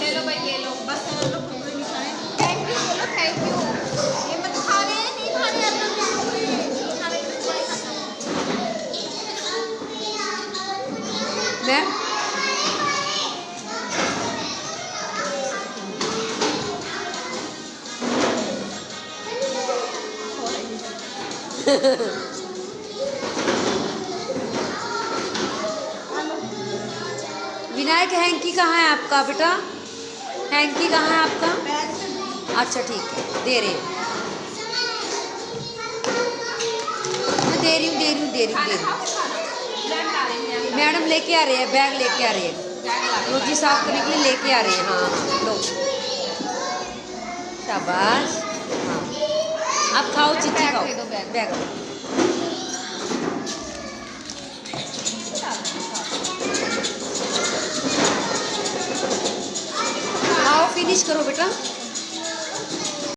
ले लो भाई ले लो, बस लोग कुरकुरे नहीं खाए। थैंक यू बोलो, थैंक यू। ये मत खाने, नहीं खाने अंदर में कुरकुरे, नहीं खाने तो तुम्हारी खाता हूँ। मैं विनायक हैंकी कहाँ है आपका बेटा? हैंकी कहाँ है आपका? अच्छा ठीक है, दे रहे हैं। मैं दे रही हूँ, दे रही हूँ, दे रही हूँ, दे रही हूँ। मैडम लेके आ रहे हैं, बैग लेके आ रहे हैं, रोटी साफ करने के लिए लेके आ रहे हैं। हाँ हाँ लो, शाबाश। हाँ आप खाओ, चिट्ठी खाओ, बैग आओ, फिनिश करो बेटा।